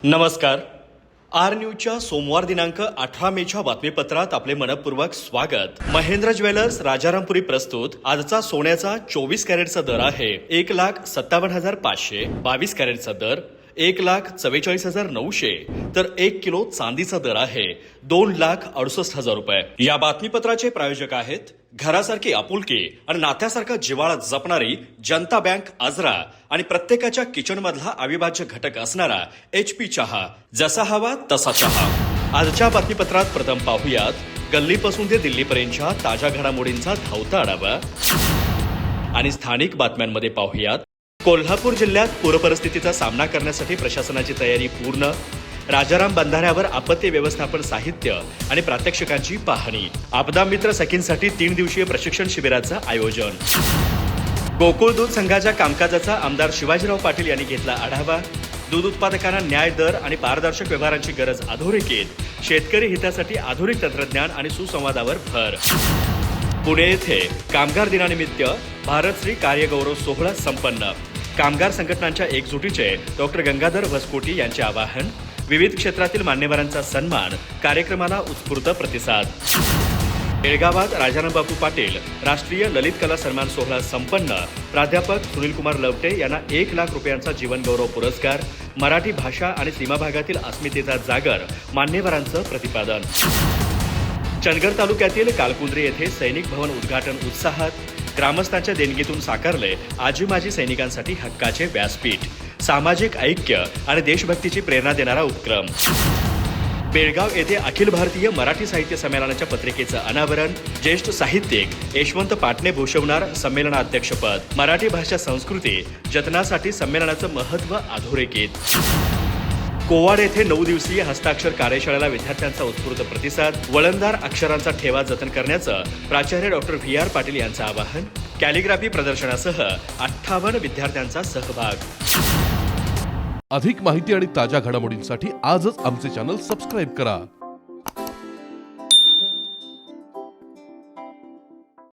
नमस्कार. आर न्यूजच्या सोमवार दिनांक 18 मेच्या बातमीपत्रात आपले मनपूर्वक स्वागत. महेंद्र ज्वेलर्स राजारामपुरी प्रस्तुत आजचा सोन्याचा 24 कॅरेटचा दर आहे 1,57,500. 22 कॅरेटचा दर 1,44,900. तर 1 किलो चांदीचा दर आहे 2,68,000 रुपये. या बातमीपत्राचे प्रायोजक आहेत घरासारखी आपुलकी आणि नात्यासारखा जिव्हाळा जपणारी जनता बँक आजरा आणि प्रत्येकाच्या किचन मधला अविभाज्य घटक असणारा HP चहा. जसा हवा तसा चहा. आजच्या बातमीपत्रात प्रथम पाहूयात गल्लीपासून ते दिल्लीपर्यंतच्या ताज्या घडामोडींचा धावता आढावा आणि स्थानिक बातम्यांमध्ये पाहूयात कोल्हापूर जिल्ह्यात पूरपरिस्थितीचा सामना करण्यासाठी प्रशासनाची तयारी पूर्ण. राजाराम बंधाऱ्यावर आपत्ती व्यवस्थापन साहित्य आणि प्रात्यक्षिकांची पाहणी. आपदा मित्र सखींसाठी 3 दिवसीय प्रशिक्षण शिबिराचं आयोजन. गोकुळ दूध संघाच्या कामकाजाचा आमदार शिवाजीराव पाटील यांनी घेतला आढावा. दूध उत्पादकांना न्याय दर आणि पारदर्शक व्यवहारांची गरज अधोरेखित. शेतकरी हितासाठी आधुनिक तंत्रज्ञान आणि सुसंवादावर भर. पुणे येथे कामगार दिनानिमित्त भारतश्री कार्यगौरव सोहळा संपन्न. कामगार संघटनांच्या एकजुटीचे डॉक्टर गंगाधर वसकोटी यांचे आवाहन. विविध क्षेत्रातील मान्यवरांचा सन्मान. कार्यक्रमाला उत्स्फूर्त प्रतिसाद. बेळगावात राजारामबापू पाटील राष्ट्रीय ललित कला सन्मान सोहळा संपन्न. प्राध्यापक सुनीलकुमार लवटे यांना 1 लाख रुपयांचा जीवनगौरव पुरस्कार. मराठी भाषा आणि सीमाभागातील अस्मितेचा जागर. मान्यवरांचं प्रतिपादन. चंदगड तालुक्यातील कालकुंद्री येथे सैनिक भवन उद्घाटन उत्साहात. ग्रामस्थांच्या देणगीतून साकारले आजी माजी सैनिकांसाठी हक्काचे व्यासपीठ. सामाजिक ऐक्य आणि देशभक्तीची प्रेरणा देणारा उपक्रम. बेळगाव येथे अखिल भारतीय मराठी साहित्य संमेलनाच्या पत्रिकेचं अनावरण. ज्येष्ठ साहित्यिक यशवंत पाटणे भूषवणार संमेलनाध्यक्षपद. मराठी भाषा संस्कृती जतनासाठी संमेलनाचं महत्त्व अधोरेखित. कोवाड येथे 9 दिवसीय हस्ताक्षर कार्यशाळेला विद्यार्थ्यांचा उत्स्फूर्त प्रतिसाद. वळणदार अक्षरांचा ठेवा जतन करण्याचं प्राचार्य डॉक्टर VR पाटील यांचं आवाहन. कॅलिग्राफी प्रदर्शनासह 58 विद्यार्थ्यांचा सहभाग. अधिक माहिती आणि ताज्या घडामोडींसाठी आजच आमचे चॅनल सबस्क्राईब करा.